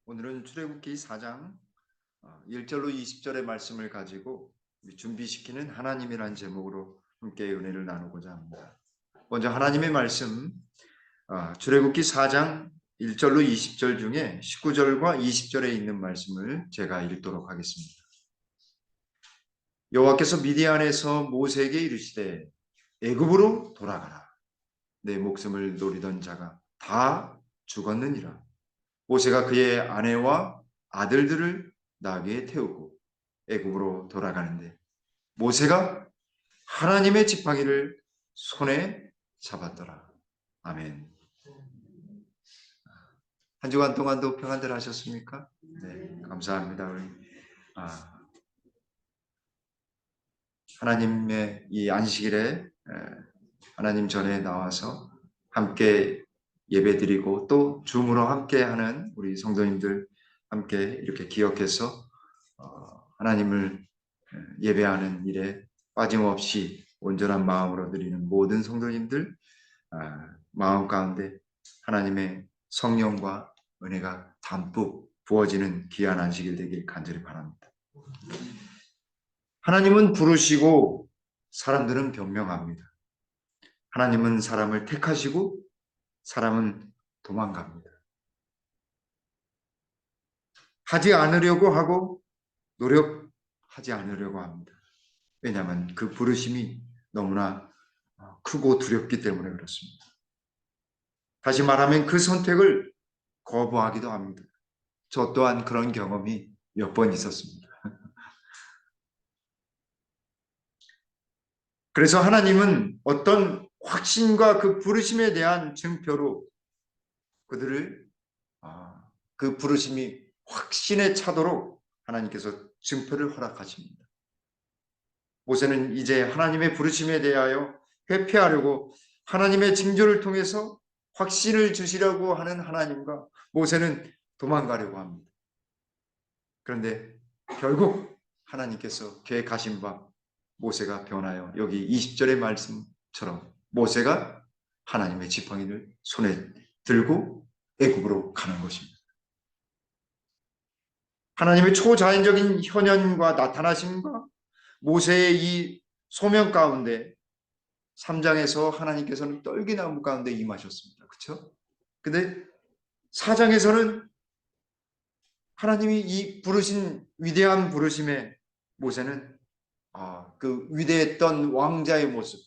오늘은 출애굽기 4장 1절로 20절의 말씀을 가지고 준비시키는 하나님이라는 제목으로 함께 은혜를 나누고자 합니다. 먼저 하나님의 말씀 출애굽기 4장 1절로 20절 중에 19절과 20절에 있는 말씀을 제가 읽도록 하겠습니다. 여호와께서 미디안에서 모세에게 이르시되 애굽으로 돌아가라. 내 목숨을 노리던 자가 다 죽었느니라. 모세가 그의 아내와 아들들을 나귀에 태우고 애굽으로 돌아가는데 모세가 하나님의 지팡이를 손에 잡았더라. 아멘. 한 주간 동안도 평안들 하셨습니까? 네, 감사합니다. 우리 하나님의 이 안식일에 하나님 전에 나와서 함께 예배드리고 또 줌으로 함께하는 우리 성도님들 함께 이렇게 기억해서 하나님을 예배하는 일에 빠짐없이 온전한 마음으로 드리는 모든 성도님들 마음 가운데 하나님의 성령과 은혜가 담뿍 부어지는 귀한 안식일 되길 간절히 바랍니다. 하나님은 부르시고 사람들은 변명합니다. 하나님은 사람을 택하시고 사람은 도망갑니다. 하지 않으려고 하고 노력하지 않으려고 합니다. 왜냐하면 그 부르심이 너무나 크고 두렵기 때문에 그렇습니다. 다시 말하면 그 선택을 거부하기도 합니다. 저 또한 그런 경험이 몇 번 있었습니다. 그래서 하나님은 어떤 확신과 그 부르심에 대한 증표로 그들을 그 부르심이 확신에 차도록 하나님께서 증표를 허락하십니다. 모세는 이제 하나님의 부르심에 대하여 회피하려고 하나님의 징조를 통해서 확신을 주시려고 하는 하나님과 모세는 도망가려고 합니다. 그런데 결국 하나님께서 계획하신 바 모세가 변하여 여기 20절의 말씀처럼 모세가 하나님의 지팡이를 손에 들고 애굽으로 가는 것입니다. 하나님의 초자연적인 현현과 나타나심과 모세의 이 소명 가운데 3장에서 하나님께서는 떨기나무 가운데 임하셨습니다. 그렇죠? 근데 4장에서는 하나님이 이 부르신 위대한 부르심에 모세는 그 위대했던 왕자의 모습,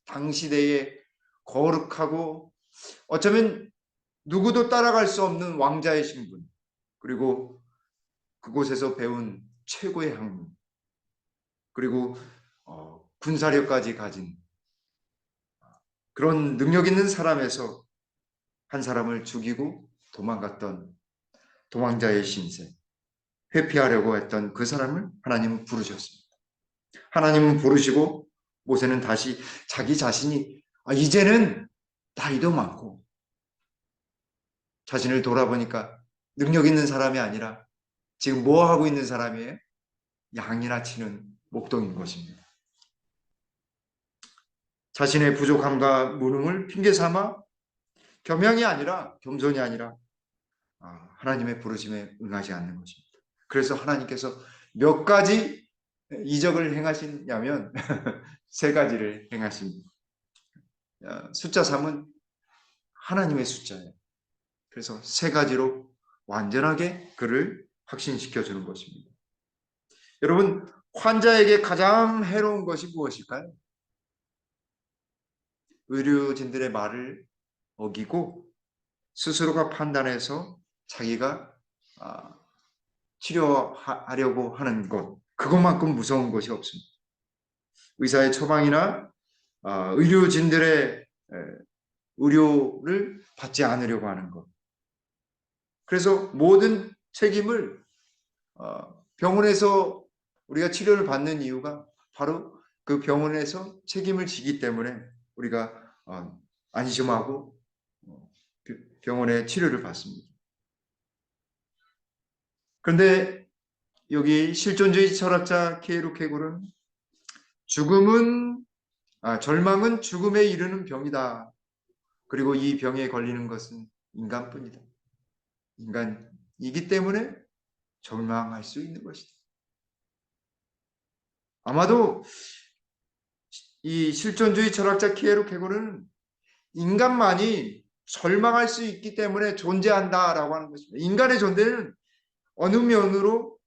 당시대의 거룩하고 어쩌면 누구도 따라갈 수 없는 왕자의 신분, 그리고 그곳에서 배운 최고의 학문, 그리고 군사력까지 가진 그런 능력 있는 사람에서 한 사람을 죽이고 도망갔던 도망자의 신세, 회피하려고 했던 그 사람을 하나님은 부르셨습니다. 하나님은 부르시고 모세는 다시 자기 자신이 이제는 나이도 많고 자신을 돌아보니까 능력 있는 사람이 아니라 지금 뭐 하고 있는 사람이에요? 양이나 치는 목동인 것입니다. 자신의 부족함과 무능을 핑계 삼아 겸양이 아니라 겸손이 아니라 하나님의 부르심에 응하지 않는 것입니다. 그래서 하나님께서 몇 가지 이적을 행하시냐면 세 가지를 행하십니다. 숫자 3은 하나님의 숫자예요. 그래서 세 가지로 완전하게 그를 확신시켜 주는 것입니다. 여러분, 환자에게 가장 해로운 것이 무엇일까요? 의료진들의 말을 어기고 스스로가 판단해서 자기가 치료하려고 하는 것, 그것만큼 무서운 것이 없습니다. 의사의 처방이나 의료진들의 의료를 받지 않으려고 하는 것. 그래서 모든 책임을 병원에서 우리가 치료를 받는 이유가 바로 그 병원에서 책임을 지기 때문에 우리가 안심하고 병원의 치료를 받습니다. 그런데 여기 실존주의 철학자 케이루 케굴은 절망은 죽음에 이르는 병이다. 그리고 이 병에 걸리는 것은 인간뿐이다. 인간 인간이기 때문에 절망할 수 있는 것이다. 아마도 이 실존주의 철학자 키에르케고르는 인간만이 절망할 수 있기 때문에 존재한다라고 하는 것입니다. 인간의 존재는 어느 면으로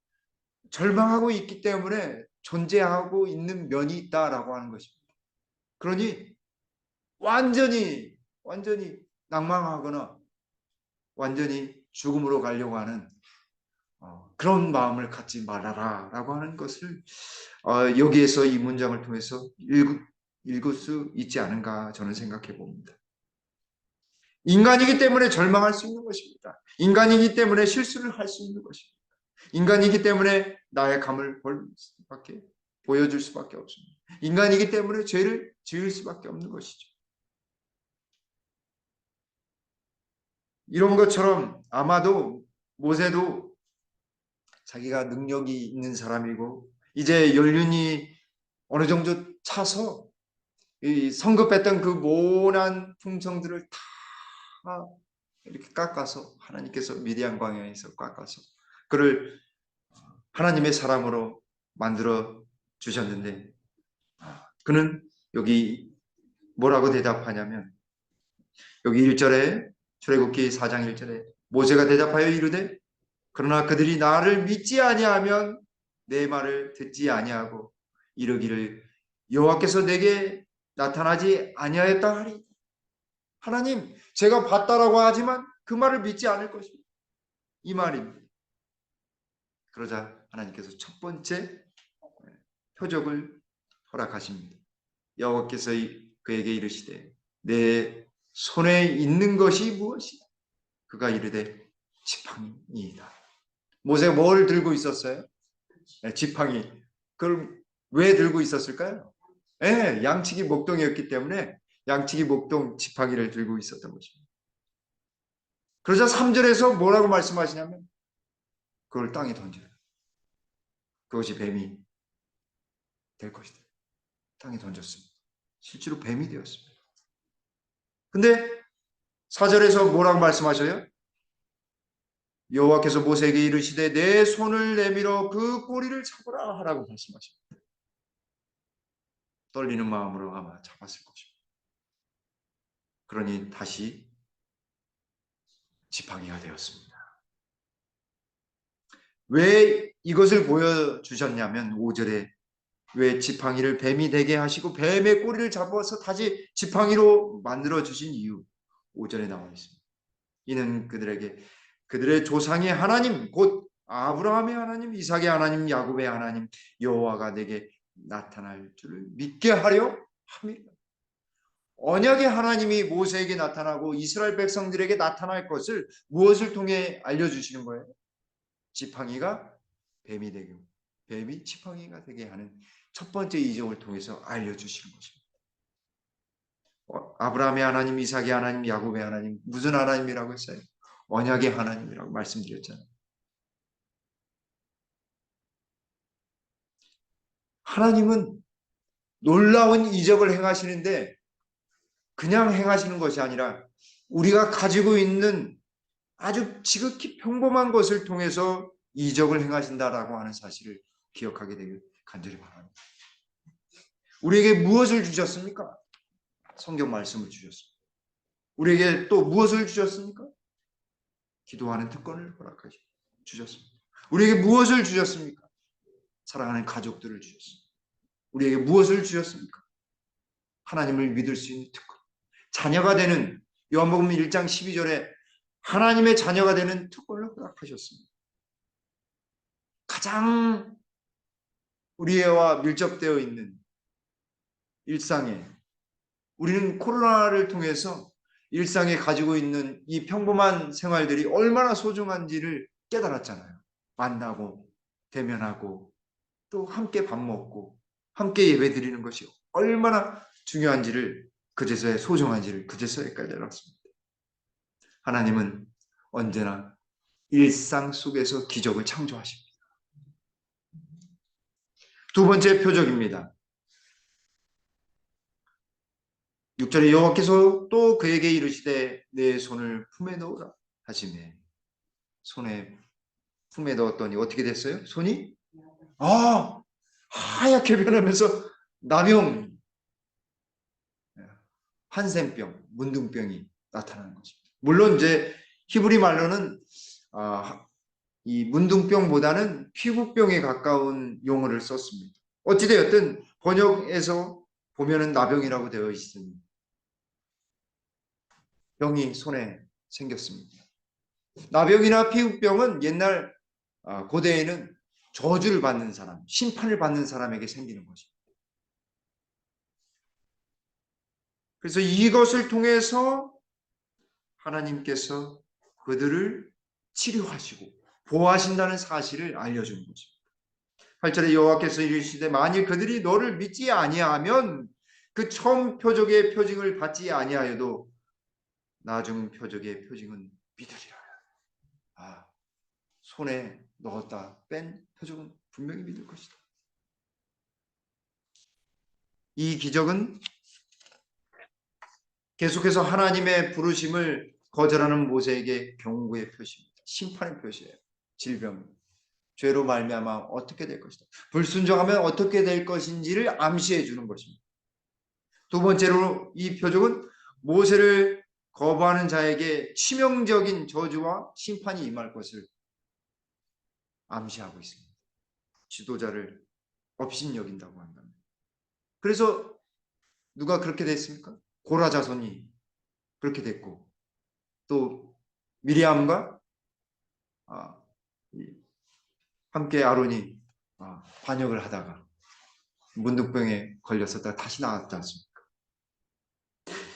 절망하고 있기 때문에 존재하고 있는 면이 있다라고 하는 것입니다. 그러니 완전히 낭망하거나 완전히 죽음으로 가려고 하는 그런 마음을 갖지 말아라라고 하는 것을 여기에서 이 문장을 통해서 읽을 수 있지 않은가 저는 생각해 봅니다. 인간이기 때문에 절망할 수 있는 것입니다. 인간이기 때문에 실수를 할 수 있는 것입니다. 인간이기 때문에 나의 감을 보여줄 수밖에 없습니다. 인간이기 때문에 죄를 지을 수밖에 없는 것이죠. 이런 것처럼 아마도 모세도 자기가 능력이 있는 사람이고 이제 연륜이 어느 정도 차서 이 성급했던 그 모난 풍성들을 다 이렇게 깎아서 하나님께서 미디안 광야에서 깎아서 그를 하나님의 사람으로 만들어 주셨는데 그는 여기 뭐라고 대답하냐면 여기 1절에 출애굽기 4장 1절에 모세가 대답하여 이르되 그러나 그들이 나를 믿지 아니하면 내 말을 듣지 아니하고 이르기를 여호와께서 내게 나타나지 아니하였다 하리. 하나님 제가 봤다라고 하지만 그 말을 믿지 않을 것입니다. 이 말입니다. 그러자 하나님께서 첫 번째 표적을 허락하십니다. 여호와께서 그에게 이르시되 내 손에 있는 것이 무엇이냐? 그가 이르되 지팡이이다. 모세가 뭘 들고 있었어요? 지팡이. 그걸 왜 들고 있었을까요? 양치기 목동이었기 때문에 양치기 목동 지팡이를 들고 있었던 것입니다. 그러자 3절에서 뭐라고 말씀하시냐면 그걸 땅에 던져요. 그것이 뱀이 될 것이다. 땅에 던졌습니다. 실제로 뱀이 되었습니다. 근데 4절에서 뭐라고 말씀하셔요? 여호와께서 모세에게 이르시되 내 손을 내밀어 그 꼬리를 잡으라 하라고 말씀하십니다. 떨리는 마음으로 아마 잡았을 것입니다. 그러니 다시 지팡이가 되었습니다. 왜 이것을 보여주셨냐면 5절에 왜 지팡이를 뱀이 되게 하시고 뱀의 꼬리를 잡아서 다시 지팡이로 만들어 주신 이유 5절에 나와 있습니다. 이는 그들의 조상의 하나님 곧 아브라함의 하나님, 이삭의 하나님, 야곱의 하나님 여호와가 내게 나타날 줄을 믿게 하려 함이라. 언약의 하나님이 모세에게 나타나고 이스라엘 백성들에게 나타날 것을 무엇을 통해 알려주시는 거예요? 지팡이가 뱀이 되게, 뱀이 지팡이가 되게 하는 첫 번째 이적을 통해서 알려주시는 것입니다. 아브라함의 하나님, 이삭의 하나님, 야곱의 하나님 무슨 하나님이라고 했어요? 언약의 하나님이라고 말씀드렸잖아요. 하나님은 놀라운 이적을 행하시는데 그냥 행하시는 것이 아니라 우리가 가지고 있는 아주 지극히 평범한 것을 통해서 이적을 행하신다라고 하는 사실을 기억하게 되길 간절히 바랍니다. 우리에게 무엇을 주셨습니까? 성경 말씀을 주셨습니다. 우리에게 또 무엇을 주셨습니까? 기도하는 특권을 허락하셔 주셨습니다. 우리에게 무엇을 주셨습니까? 사랑하는 가족들을 주셨습니다. 우리에게 무엇을 주셨습니까? 하나님을 믿을 수 있는 특권. 자녀가 되는 요한복음 1장 12절에 하나님의 자녀가 되는 특권을 허락하셨습니다. 가장 우리와 밀접되어 있는 일상에 우리는 코로나를 통해서 일상에 가지고 있는 이 평범한 생활들이 얼마나 소중한지를 깨달았잖아요. 만나고 대면하고 또 함께 밥 먹고 함께 예배 드리는 것이 얼마나 중요한지를 그제서야 소중한지를 그제서야까지 알았습니다. 하나님은 언제나 일상 속에서 기적을 창조하십니다. 두 번째 표적입니다. 6절에 여호와께서 또 그에게 이르시되 내 손을 품에 넣으라 하시매 손에 품에 넣었더니 어떻게 됐어요? 손이 하얗게 변하면서 나병, 한센병, 문둥병이 나타나는 것입니다. 물론 이제 히브리 말로는 이 문둥병보다는 피부병에 가까운 용어를 썼습니다. 어찌되었든 번역에서 보면은 나병이라고 되어 있으니 병이 손에 생겼습니다. 나병이나 피부병은 옛날 고대에는 저주를 받는 사람, 심판을 받는 사람에게 생기는 것입니다. 그래서 이것을 통해서 하나님께서 그들을 치료하시고 보호하신다는 사실을 알려주는 것입니다. 8절에 여호와께서 이르시되 만일 그들이 너를 믿지 아니하면 그 처음 표적의 표징을 받지 아니하여도 나중 표적의 표징은 믿으리라. 손에 넣었다 뺀 표적은 분명히 믿을 것이다. 이 기적은 계속해서 하나님의 부르심을 거절하는 모세에게 경고의 표시입니다. 심판의 표시예요. 질병, 죄로 말미암아 어떻게 될 것이다. 불순종하면 어떻게 될 것인지를 암시해 주는 것입니다. 두 번째로 이 표적은 모세를 거부하는 자에게 치명적인 저주와 심판이 임할 것을 암시하고 있습니다. 지도자를 업신여긴다고 한다면. 그래서 누가 그렇게 됐습니까? 고라 자손이 그렇게 됐고 또 미리암과 함께 아론이 반역을 하다가 문둥병에 걸렸었다가 다시 나왔지 않습니까?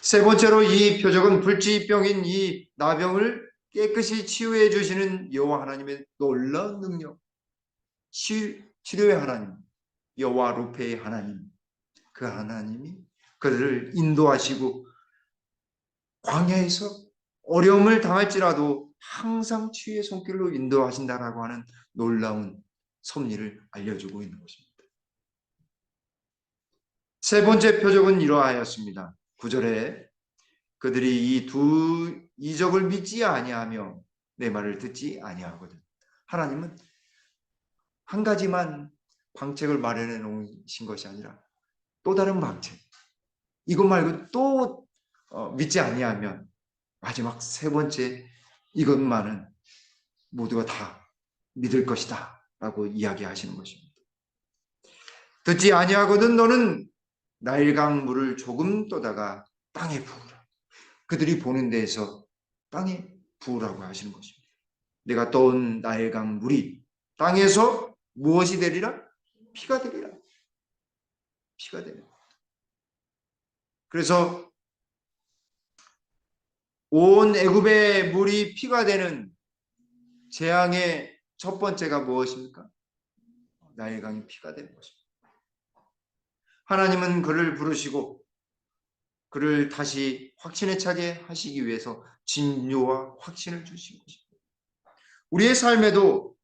세 번째로 이 표적은 불치병인 이 나병을 깨끗이 치유해 주시는 여호와 하나님의 놀라운 능력, 치료의 하나님, 여호와 루페의 하나님, 그 하나님이 그들을 인도하시고 광야에서 어려움을 당할지라도 항상 치유의 손길로 인도하신다라고 하는 놀라운 섭리를 알려주고 있는 것입니다. 세 번째 표적은 이러하였습니다. 9절에 그들이 이 두 이적을 믿지 아니하며 내 말을 듣지 아니하거든. 하나님은 한 가지만 방책을 마련해 놓으신 것이 아니라 또 다른 방책, 이것 말고 또 믿지 아니하면 마지막 세 번째 이것만은 모두가 다 믿을 것이다 라고 이야기하시는 것입니다. 듣지 아니하거든 너는 나일강 물을 조금 떠다가 땅에 부으라. 그들이 보는 데에서 땅에 부으라고 하시는 것입니다. 내가 떠온 나일강 물이 땅에서 무엇이 되리라? 피가 되리라. 피가 되리라. 그래서 온 애굽의 물이 피가 되는 재앙의 첫 번째가 무엇입니까? 나일강이 피가 되는 것입니다. 하나님은 그를 부르시고 그를 다시 확신에 차게 하시기 위해서 진료와 확신을 주신 것입니다. 우리의 삶에도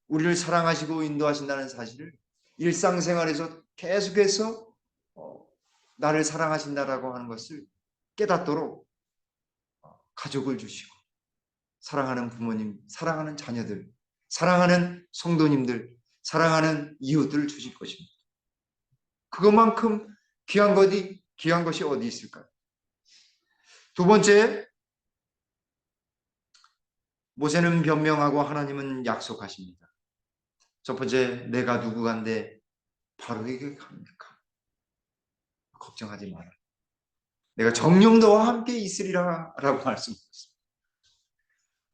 우리를 사랑하시고 인도하신다는 사실을 일상생활에서 계속해서 나를 사랑하신다라고 하는 것을 깨닫도록 가족을 주시고 사랑하는 부모님, 사랑하는 자녀들, 사랑하는 성도님들, 사랑하는 이웃들을 주실 것입니다. 그것만큼 귀한 것이 어디 있을까요? 두 번째, 모세는 변명하고 하나님은 약속하십니다. 첫 번째, 내가 누구간데 바로에게 갑니까? 걱정하지 마라. 내가 정녕 너와 함께 있으리라 라고 말씀하셨습니다.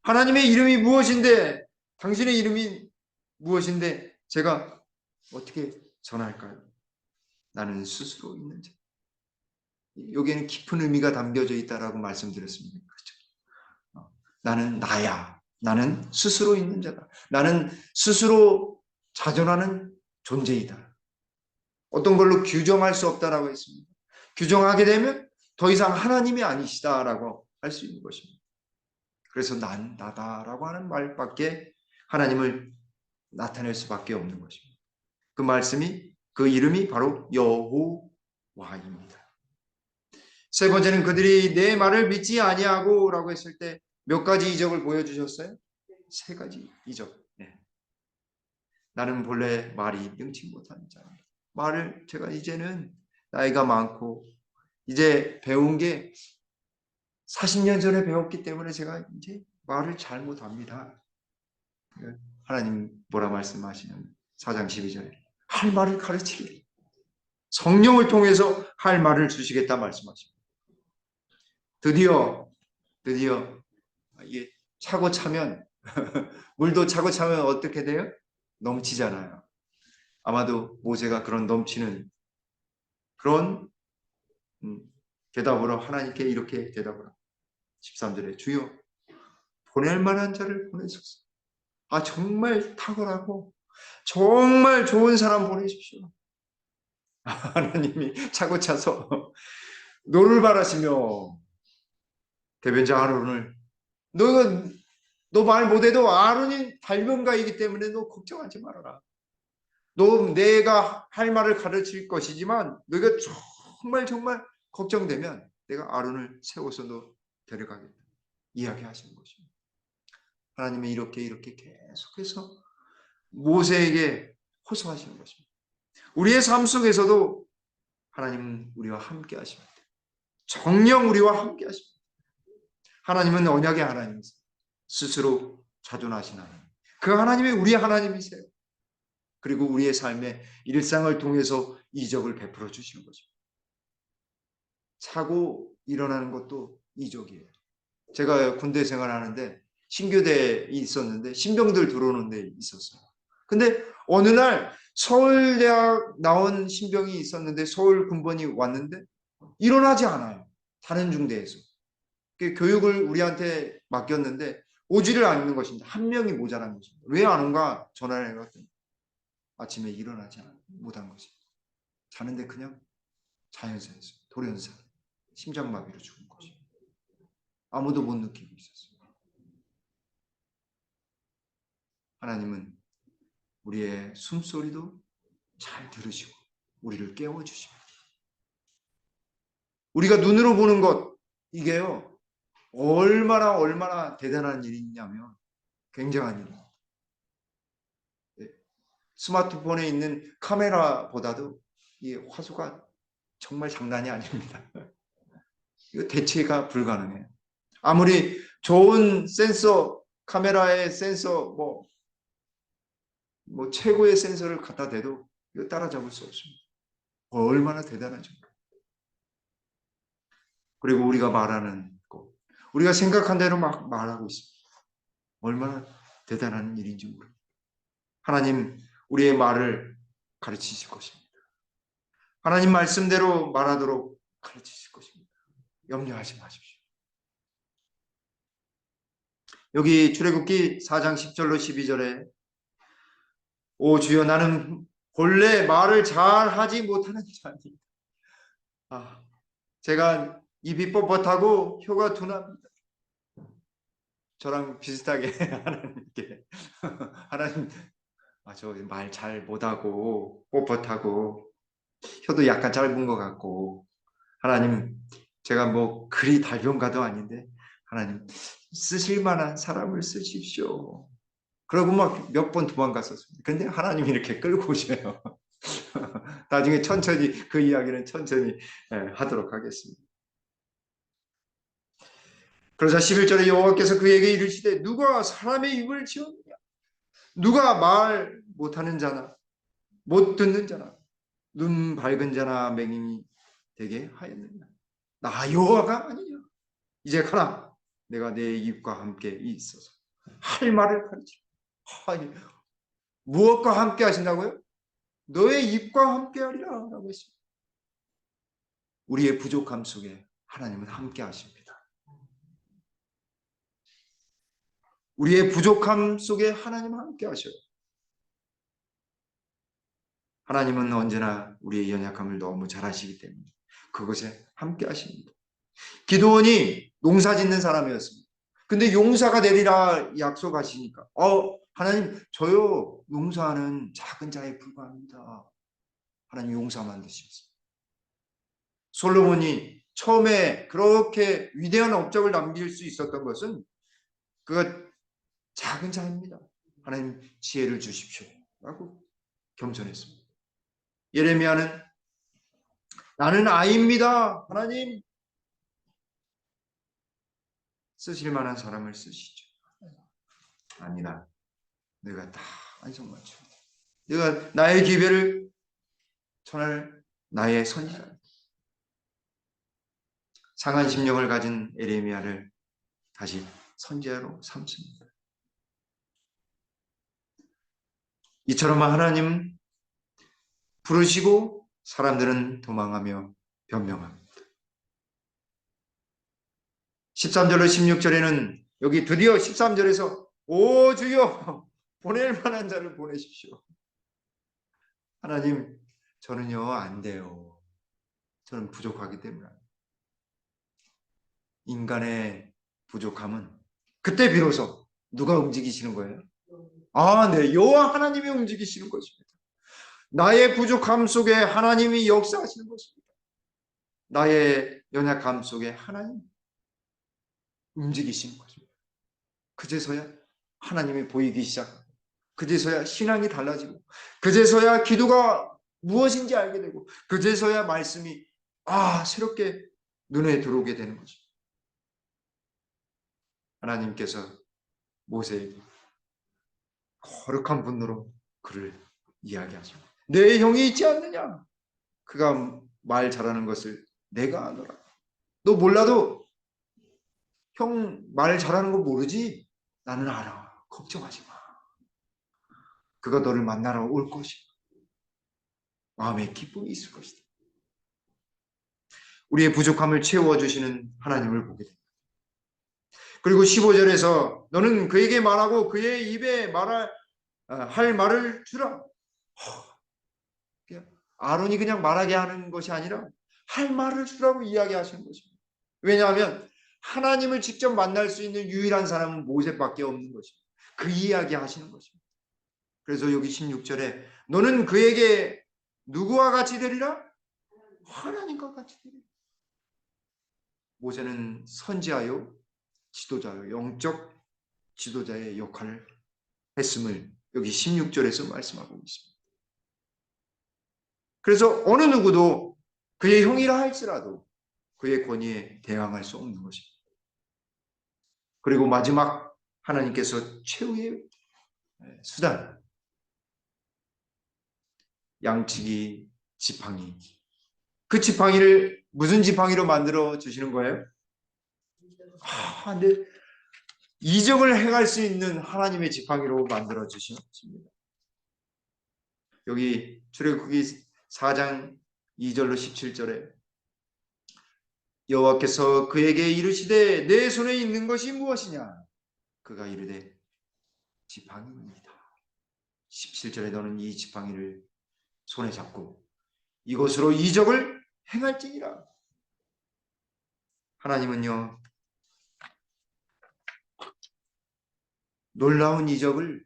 하나님의 이름이 무엇인데, 당신의 이름이 무엇인데 제가 어떻게 전할까요? 나는 스스로 있는 자. 여기에는 깊은 의미가 담겨져 있다라고 말씀드렸습니다. 그렇죠? 나는 나야. 나는 스스로 있는 자다. 나는 스스로 자존하는 존재이다. 어떤 걸로 규정할 수 없다라고 했습니다. 규정하게 되면 더 이상 하나님이 아니시다라고 할 수 있는 것입니다. 그래서 난 나다라고 하는 말밖에 하나님을 나타낼 수밖에 없는 것입니다. 그 말씀이 그 이름이 바로 여호와입니다. 세 번째는 그들이 내 말을 믿지 아니하고 라고 했을 때 몇 가지 이적을 보여주셨어요? 세 가지 이적. 나는 본래 말이 능치 못하는 자입니다. 말을 제가 이제는 나이가 많고 이제 배운 게 40년 전에 배웠기 때문에 제가 이제 말을 잘 못합니다. 하나님 뭐라 말씀하시냐면 4장 12절에 할 말을 가르치기 성령을 통해서 할 말을 주시겠다 말씀하십니다. 드디어 이게 차고 차면 물도 차고 차면 어떻게 돼요? 넘치잖아요. 아마도 모세가 그런 넘치는 그런 대답으로 하나님께 이렇게 대답을 합니다. 13절에 주여 보낼 만한 자를 보내소서. 아 정말 탁월하고 정말 좋은 사람 보내십시오. 하나님이 차고 차서 노를 바라시며 대변자 아론을 너 말 못해도 아론이 발명가이기 때문에 너 걱정하지 말아라. 너 내가 할 말을 가르칠 것이지만 너가 정말 걱정되면 내가 아론을 세워서 너 데려가겠다. 이야기하시는 것입니다. 하나님이 이렇게 계속해서 모세에게 호소하시는 것입니다. 우리의 삶 속에서도 하나님은 우리와 함께 하십니다. 정녕 우리와 함께 하십니다. 하나님은 언약의 하나님이세요. 스스로 자존하신 하나님. 그 하나님이 우리의 하나님이세요. 그리고 우리의 삶의 일상을 통해서 이적을 베풀어 주시는 것입니다. 사고 일어나는 것도 이적이에요. 제가 군대 생활하는데 신교대에 있었는데 신병들 들어오는 데 있었어요. 근데 어느 날 서울대학 나온 신병이 있었는데 서울 군번이 왔는데 일어나지 않아요. 다른 중대에서. 교육을 우리한테 맡겼는데 오지를 않는 것입니다. 한 명이 모자란 것입니다. 왜 안 온가 전화를 해봤더니 아침에 일어나지 못한 것입니다. 자는데 그냥 자연사에서 돌연사 심장마비로 죽은 것입니다. 아무도 못 느끼고 있었어요. 하나님은 우리의 숨소리도 잘 들으시고 우리를 깨워주십니다. 우리가 눈으로 보는 것 이게요 얼마나 대단한 일이냐면 굉장한 일입니다. 스마트폰에 있는 카메라보다도 이 화소가 정말 장난이 아닙니다. 이거 대체가 불가능해요. 아무리 좋은 센서 카메라의 센서 뭐 최고의 센서를 갖다 대도 이거 따라잡을 수 없습니다. 얼마나 대단하죠. 그리고 우리가 말하는 것, 우리가 생각한 대로 막 말하고 있습니다. 얼마나 대단한 일인지 모릅니다. 하나님 우리의 말을 가르치실 것입니다. 하나님 말씀대로 말하도록 가르치실 것입니다. 염려하지 마십시오. 여기 출애굽기 4장 10절로 12절에 오 주여 나는 본래 말을 잘 하지 못하는 자니 제가 입이 뻣뻣하고 혀가 둔합니다. 저랑 비슷하게 하나님께 하나님 저 말 잘 못하고 뻣뻣하고 혀도 약간 짧은 것 같고 하나님 제가 뭐 그리 달변가도 아닌데 하나님 쓰실 만한 사람을 쓰십시오. 그러고 막 몇 번 도망갔었습니다. 근데 하나님이 이렇게 끌고 오셔요. 나중에 천천히 그 이야기는 천천히 하도록 하겠습니다. 그러자 11절에 여호와께서 그에게 이르시되 누가 사람의 입을 지었느냐 누가 말 못하는 자나 못 듣는 자나 눈 밝은 자나 맹인이 되게 하였느냐 나 여호와가 아니냐 이제 가라 내가 내 입과 함께 있어서 할 말을 가르치라. 무엇과 함께 하신다고요? 너의 입과 함께 하리라 라고 했습니다. 우리의 부족함 속에 하나님은 함께 하십니다. 우리의 부족함 속에 하나님은 함께 하셔요. 하나님은 언제나 우리의 연약함을 너무 잘 아시기 때문에 그것에 함께 하십니다. 기드온이 농사 짓는 사람이었습니다. 근데 용사가 되리라 약속하시니까 하나님 저요 농사는 작은 자에 불과합니다. 하나님 용사 만드셨습니다. 솔로몬이 처음에 그렇게 위대한 업적을 남길 수 있었던 것은 그가 작은 자입니다. 하나님 지혜를 주십시오. 라고 겸손했습니다. 예레미야는 나는 아이입니다. 하나님 쓰실 만한 사람을 쓰시죠. 아니다. 내가 다 안성맞춤. 내가 나의 기별을 전할 나의 선지자. 상한 심령을 가진 예레미야를 다시 선지자로 삼습니다. 이처럼 하나님 부르시고 사람들은 도망하며 변명합니다. 13절로 16절에는 여기 드디어 13절에서 오 주여 보낼 만한 자를 보내십시오. 하나님 저는요 안 돼요. 저는 부족하기 때문에. 인간의 부족함은 그때 비로소 누가 움직이시는 거예요? 아, 네. 여호와 하나님이 움직이시는 것입니다. 나의 부족함 속에 하나님이 역사하시는 것입니다. 나의 연약함 속에 하나님 움직이시는 것입니다. 그제서야 하나님이 보이기 시작하고 그제서야 신앙이 달라지고 그제서야 기도가 무엇인지 알게 되고 그제서야 말씀이 새롭게 눈에 들어오게 되는 것입니다. 하나님께서 모세에게 거룩한 분노로 그를 이야기하십니다. 내 형이 있지 않느냐? 그가 말 잘하는 것을 내가 아노라. 너 몰라도 형 말 잘하는 거 모르지? 나는 알아. 걱정하지 마. 그가 너를 만나러 올 것이다. 마음에 기쁨이 있을 것이다. 우리의 부족함을 채워주시는 하나님을 보게 됩니다. 그리고 15절에서 너는 그에게 말하고 그의 입에 할 말을 주라. 아론이 그냥 말하게 하는 것이 아니라 할 말을 주라고 이야기하시는 것입니다. 왜냐하면 하나님을 직접 만날 수 있는 유일한 사람은 모세밖에 없는 것입니다. 그 이야기 하시는 것입니다. 그래서 여기 16절에 너는 그에게 누구와 같이 되리라? 하나님과 같이 되리라. 모세는 선지자요 지도자요 영적 지도자의 역할을 했음을 여기 16절에서 말씀하고 있습니다. 그래서 어느 누구도 그의 형이라 할지라도 그의 권위에 대항할 수 없는 것입니다. 그리고 마지막 하나님께서 최후의 수단 양치기 지팡이. 그 지팡이를 무슨 지팡이로 만들어 주시는 거예요? 근데 이적을 행할 수 있는 하나님의 지팡이로 만들어 주시는 것입니다. 여기 출애굽기 4장 2절로 17절에 여호와께서 그에게 이르시되 내 손에 있는 것이 무엇이냐? 그가 이르되 지팡이입니다. 17절에 너는 이 지팡이를 손에 잡고 이것으로 이적을 행할지니라. 하나님은요 놀라운 이적을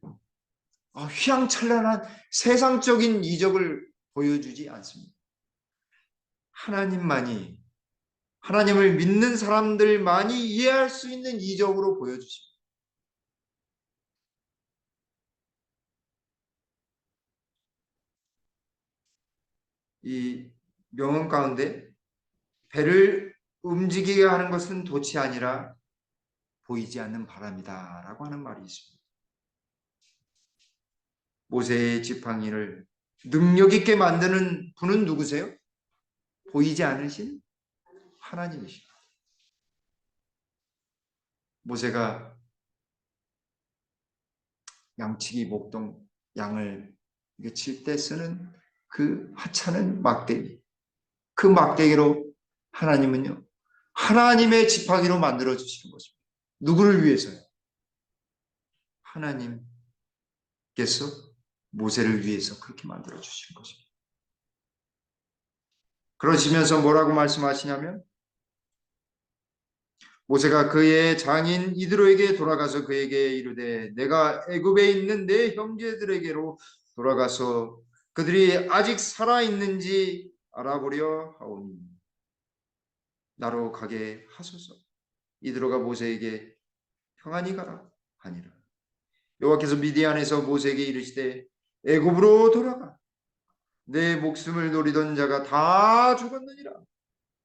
휘황찬란한 세상적인 이적을 보여주지 않습니다. 하나님만이 하나님을 믿는 사람들만이 이해할 수 있는 이적으로 보여주십니다. 이 명언 가운데 배를 움직이게 하는 것은 돛이 아니라 보이지 않는 바람이다 라고 하는 말이 있습니다. 모세의 지팡이를 능력 있게 만드는 분은 누구세요? 보이지 않으신 하나님이십니다. 모세가 양치기 목동 양을 칠 때 쓰는 그 하찮은 막대기, 그 막대기로 하나님은요 하나님의 지팡이로 만들어 주시는 것입니다. 누구를 위해서요? 하나님께서 모세를 위해서 그렇게 만들어 주신 것입니다. 그러시면서 뭐라고 말씀하시냐면 모세가 그의 장인 이드로에게 돌아가서 그에게 이르되 내가 애굽에 있는 내 형제들에게로 돌아가서 그들이 아직 살아있는지 알아보려 하오니 나로 가게 하소서. 이드로가 모세에게 평안히 가라 하니라. 여호와께서 미디안에서 모세에게 이르시되 애굽으로 돌아가. 내 목숨을 노리던 자가 다 죽었느니라.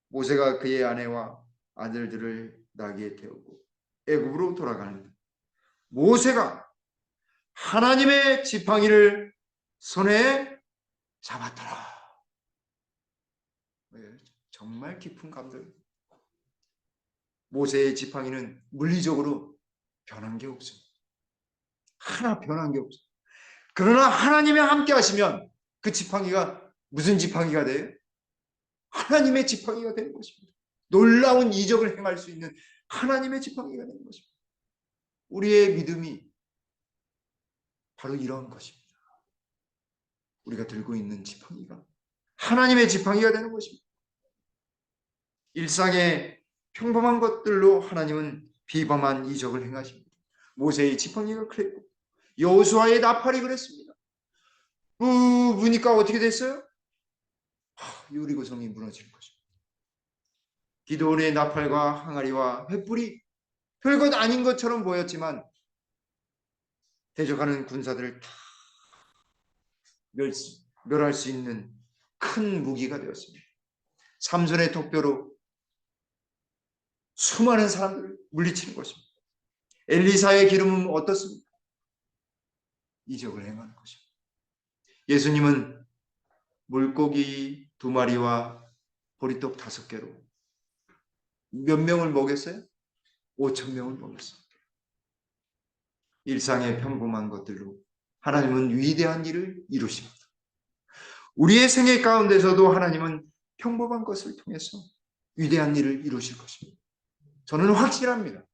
모세가 그의 아내와 아들들을 나귀에 태우고 애굽으로 돌아가는데 모세가 하나님의 지팡이를 손에 잡았더라. 정말 깊은 감동. 모세의 지팡이는 물리적으로 변한 게 없습니다. 하나 변한 게 없어요. 그러나 하나님이 함께 하시면 그 지팡이가 무슨 지팡이가 돼요? 하나님의 지팡이가 되는 것입니다. 놀라운 이적을 행할 수 있는 하나님의 지팡이가 되는 것입니다. 우리의 믿음이 바로 이런 것입니다. 우리가 들고 있는 지팡이가 하나님의 지팡이가 되는 것입니다. 일상의 평범한 것들로 하나님은 비범한 이적을 행하십니다. 모세의 지팡이가 그랬고 여호수아의 나팔이 그랬습니다. 부으니까 어떻게 됐어요? 여리고성이 무너지는 것입니다. 기드온의 나팔과 항아리와 횃불이 별것 아닌 것처럼 보였지만 대적하는 군사들을 다 멸할 수 있는 큰 무기가 되었습니다. 삼손의 톡뼈로 수많은 사람들을 물리치는 것입니다. 엘리사의 기름은 어떻습니까? 이적을 행하는 것입니다. 예수님은 물고기 2마리와 보리떡 5개로 몇 명을 먹였어요? 5,000명을 먹였어요. 일상의 평범한 것들로 하나님은 위대한 일을 이루십니다. 우리의 생애 가운데서도 하나님은 평범한 것을 통해서 위대한 일을 이루실 것입니다. 저는 확실합니다.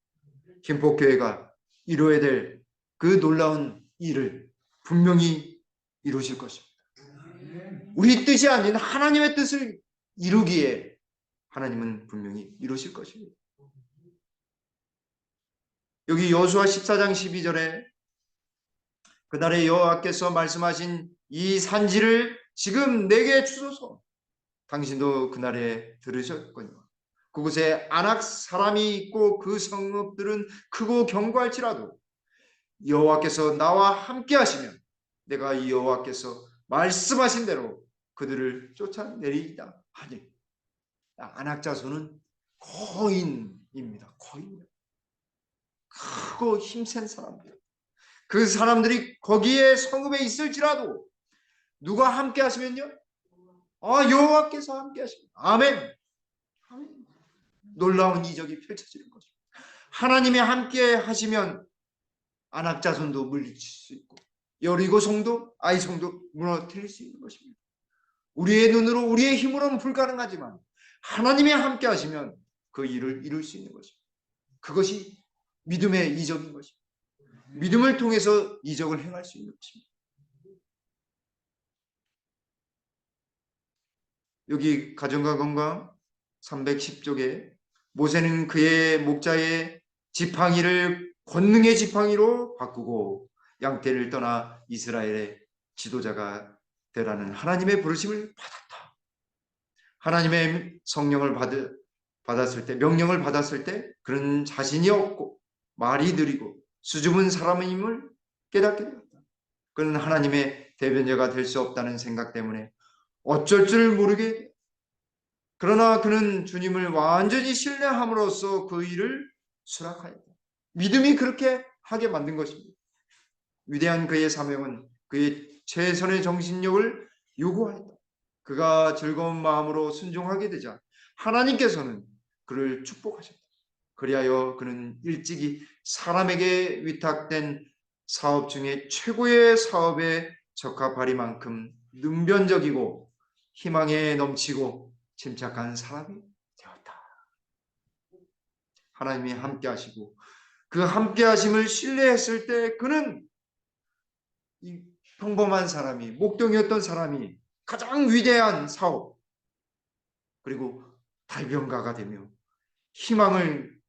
김포교회가 이루어야 될 그 놀라운 일을 분명히 이루실 것입니다. 우리 뜻이 아닌 하나님의 뜻을 이루기에 하나님은 분명히 이루실 것입니다. 여기 여호수아 14장 12절에 그날에 여호와께서 말씀하신 이 산지를 지금 내게 주소서. 당신도 그날에 들으셨거니와 그곳에 아낙 사람이 있고 그 성읍들은 크고 견고할지라도 여호와께서 나와 함께 하시면 내가 이 여호와께서 말씀하신 대로 그들을 쫓아내리이다 하니 아낙 자손은 거인입니다. 거인. 크고 힘센 사람들. 그 사람들이 거기에 성읍에 있을지라도 누가 함께 하시면요? 여호와께서 함께 하십니다. 아멘. 아멘. 놀라운 이적이 펼쳐지는 것입니다. 하나님이 함께 하시면 아낙 자손도 물리칠 수 있고 여리고 성도 아이 성도 무너뜨릴 수 있는 것입니다. 우리의 눈으로 우리의 힘으로는 불가능하지만 하나님이 함께 하시면 그 일을 이룰 수 있는 것입니다. 그것이 믿음의 이적인 것입니다. 믿음을 통해서 이적을 행할 수 있는 것입니다. 여기 가정과 건강 310쪽에 모세는 그의 목자의 지팡이를 권능의 지팡이로 바꾸고 양떼를 떠나 이스라엘의 지도자가 되라는 하나님의 부르심을 받았다. 하나님의 성령을 받았을 때, 명령을 받았을 때 그런 자신이 없고 말이 느리고 수줍은 사람임을 깨닫게 되었다. 그는 하나님의 대변자가 될 수 없다는 생각 때문에 어쩔 줄 모르게, 그러나 그는 주님을 완전히 신뢰함으로써 그 일을 수락하였다. 믿음이 그렇게 하게 만든 것입니다. 위대한 그의 사명은 그의 최선의 정신력을 요구하였다. 그가 즐거운 마음으로 순종하게 되자 하나님께서는 그를 축복하셨다. 그리하여 그는 일찍이 사람에게 위탁된 사업 중에 최고의 사업에 적합하리만큼 능변적이고 희망에 넘치고 침착한 사람이 되었다. 하나님이 함께 하시고 그 함께 하심을 신뢰했을 때 그는 이 평범한 사람이, 목동이었던 사람이 가장 위대한 사업 그리고 달변가가 되며 희망을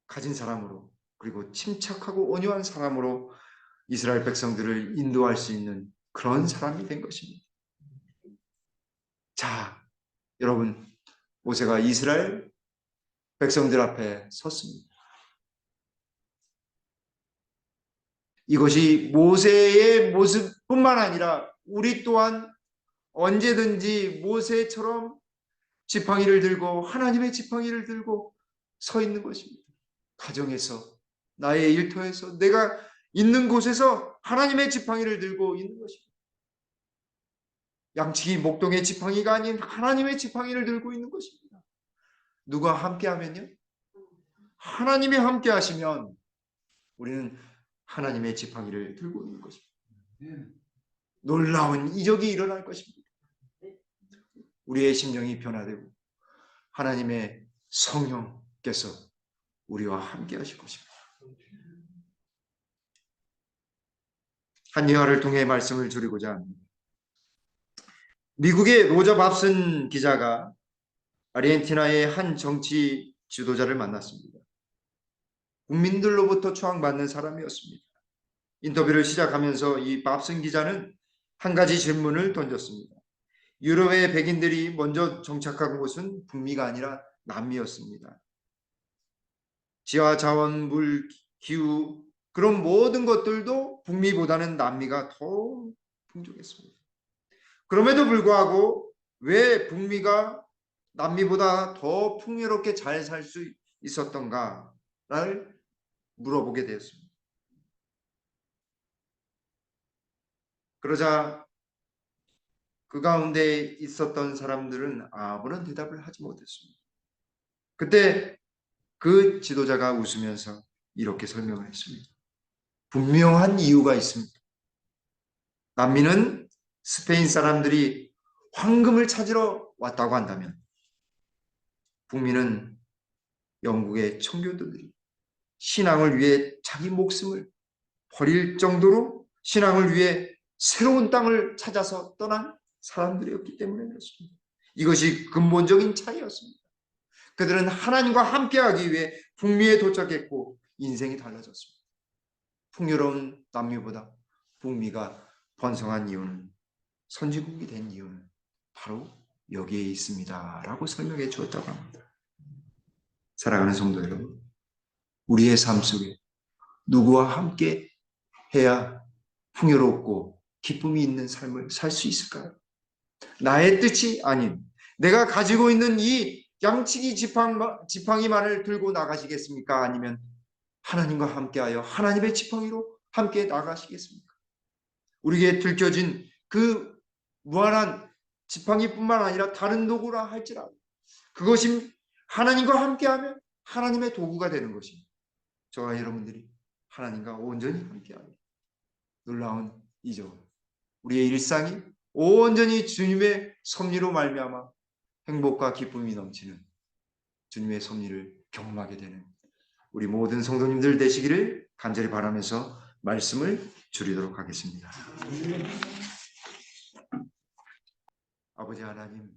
가진 사람으로, 그리고 침착하고 온유한 사람으로 이스라엘 백성들을 인도할 수 있는 그런 사람이 된 것입니다. 자, 여러분, 모세가 이스라엘 백성들 앞에 섰습니다. 이것이 모세의 모습뿐만 아니라 우리 또한 언제든지 모세처럼 지팡이를 들고 하나님의 지팡이를 들고 서 있는 것입니다. 가정에서, 나의 일터에서, 내가 있는 곳에서 하나님의 지팡이를 들고 있는 것입니다. 양치기 목동의 지팡이가 아닌 하나님의 지팡이를 들고 있는 것입니다. 누가 함께하면요? 하나님이 함께하시면 우리는 하나님의 지팡이를 들고 있는 것입니다. 놀라운 이적이 일어날 것입니다. 우리의 심령이 변화되고 하나님의 성령께서 우리와 함께 하실 것입니다. 한 예화를 통해 말씀을 줄이고자 합니다. 미국의 로저 밥슨 기자가 아르헨티나의 한 정치 지도자를 만났습니다. 국민들로부터 추앙받는 사람이었습니다. 인터뷰를 시작하면서 이 밥슨 기자는 한 가지 질문을 던졌습니다. 유럽의 백인들이 먼저 정착한 곳은 북미가 아니라 남미였습니다. 지하 자원, 물, 기후 그런 모든 것들도 북미보다는 남미가 더 풍족했습니다. 그럼에도 불구하고 왜 북미가 남미보다 더 풍요롭게 잘 살 수 있었던가를 물어보게 되었습니다. 그러자 그 가운데 있었던 사람들은 아무런 대답을 하지 못했습니다. 그때 그 지도자가 웃으면서 이렇게 설명을 했습니다. 분명한 이유가 있습니다. 남미는 스페인 사람들이 황금을 찾으러 왔다고 한다면 북미는 영국의 청교도들이 신앙을 위해 자기 목숨을 버릴 정도로 신앙을 위해 새로운 땅을 찾아서 떠난 사람들이었기 때문에 그렇습니다. 이것이 근본적인 차이였습니다. 그들은 하나님과 함께하기 위해 북미에 도착했고 인생이 달라졌습니다. 풍요로운 남미보다 북미가 번성한 이유는, 선진국이 된 이유는 바로 여기에 있습니다 라고 설명해 주었다고 합니다. 사랑하는 성도 여러분, 우리의 삶 속에 누구와 함께 해야 풍요롭고 기쁨이 있는 삶을 살 수 있을까요? 나의 뜻이 아닌 내가 가지고 있는 이 양치기 지팡이만을 들고 나가시겠습니까? 아니면 하나님과 함께하여 하나님의 지팡이로 함께 나가시겠습니까? 우리에게 들켜진 그 무한한 지팡이뿐만 아니라 다른 도구라 할지라도 그것이 하나님과 함께하면 하나님의 도구가 되는 것입니다. 저와 여러분들이 하나님과 온전히 함께하며 놀라운 이적, 우리의 일상이 온전히 주님의 섭리로 말미암아 행복과 기쁨이 넘치는 주님의 섭리를 경험하게 되는 우리 모든 성도님들 되시기를 간절히 바라면서 말씀을 줄이도록 하겠습니다. 아버지 하나님,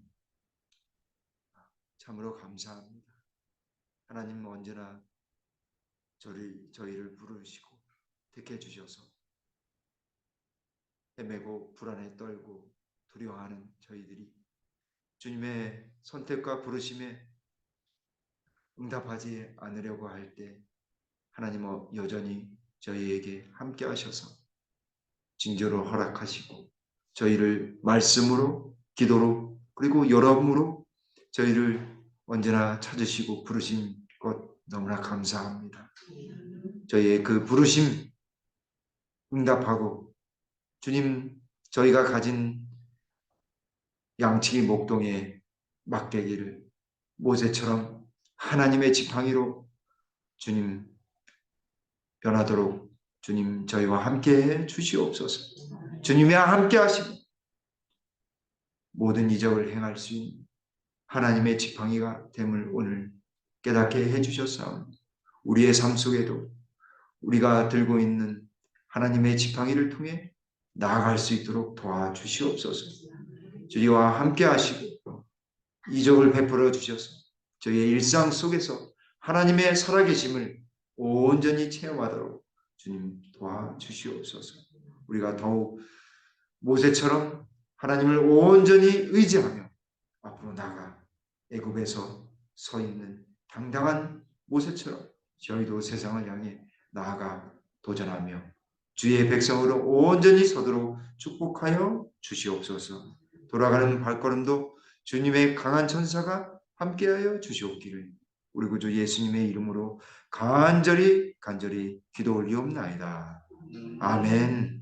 참으로 감사합니다. 하나님 언제나 저희를 부르시고 택해 주셔서 헤매고 불안에 떨고 두려워하는 저희들이 주님의 선택과 부르심에 응답하지 않으려고 할 때 하나님은 여전히 저희에게 함께 하셔서 징조로 허락하시고 저희를 말씀으로, 기도로, 그리고 여러분으로 저희를 언제나 찾으시고 부르신 것 너무나 감사합니다. 저희의 그 부르심 응답하고 주님, 저희가 가진 양치기 목동의 막대기를 모세처럼 하나님의 지팡이로 주님 변하도록 주님 저희와 함께해 주시옵소서. 주님이와 함께 하시고 모든 이적을 행할 수 있는 하나님의 지팡이가 됨을 오늘 깨닫게 해주셨사오니 우리의 삶 속에도 우리가 들고 있는 하나님의 지팡이를 통해 나아갈 수 있도록 도와주시옵소서. 주님과 함께 하시고 이적을 베풀어 주셔서 저희의 일상 속에서 하나님의 살아계심을 온전히 체험하도록 주님 도와주시옵소서. 우리가 더욱 모세처럼 하나님을 온전히 의지하며 앞으로 나가 애굽에서 서 있는 당당한 모세처럼 저희도 세상을 향해 나아가 도전하며 주의 백성으로 온전히 서도록 축복하여 주시옵소서. 돌아가는 발걸음도 주님의 강한 천사가 함께하여 주시옵기를 우리 구주 예수님의 이름으로 간절히 기도 올리옵나이다. 아멘.